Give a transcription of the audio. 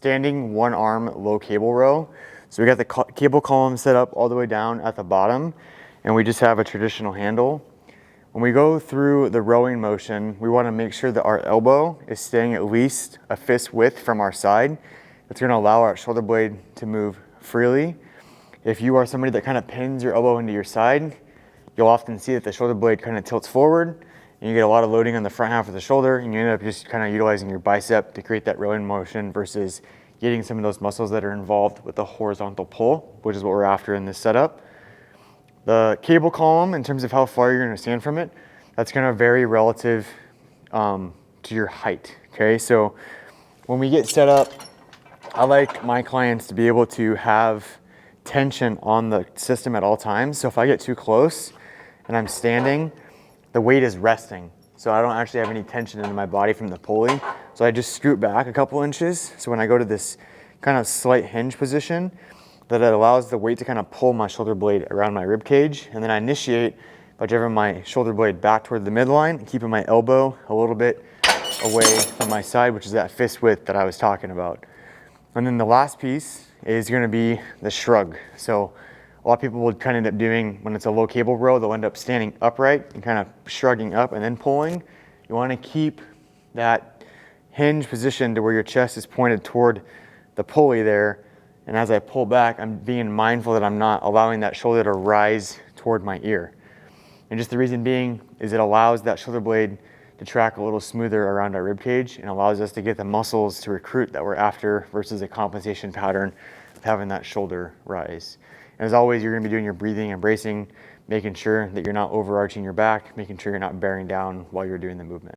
standing one arm low cable row. So we got the cable column set up all the way down at the bottom, and we just have a traditional handle. When we go through the rowing motion, we want to make sure that our elbow is staying at least a fist width from our side. It's going to allow our shoulder blade to move freely. If you are somebody that kind of pins your elbow into your side, you'll often see that the shoulder blade kind of tilts forward, and you get a lot of loading on the front half of the shoulder, and you end up just kind of utilizing your bicep to create that rowing motion versus getting some of those muscles that are involved with the horizontal pull, which is what we're after in this setup. The cable column, in terms of how far you're going to stand from it, that's going to vary relative to your height. Okay, so when we get set up, I like my clients to be able to have tension on the system at all times. So if I get too close and I'm standing, the weight is resting. So I don't actually have any tension in my body from the pulley. So I just scoot back a couple inches. So when I go to this kind of slight hinge position, that it allows the weight to kind of pull my shoulder blade around my rib cage. And then I initiate by driving my shoulder blade back toward the midline and keeping my elbow a little bit away from my side, which is that fist width that I was talking about. And then the last piece is going to be the shrug. So a lot of people will kind of end up doing, when it's a low cable row, they'll end up standing upright and kind of shrugging up and then pulling. You want to keep that hinge position to where your chest is pointed toward the pulley there. And as I pull back, I'm being mindful that I'm not allowing that shoulder to rise toward my ear. And just the reason being is it allows that shoulder blade to track a little smoother around our rib cage and allows us to get the muscles to recruit that we're after versus a compensation pattern of having that shoulder rise. And as always, you're going to be doing your breathing and bracing, making sure that you're not overarching your back, making sure you're not bearing down while you're doing the movement.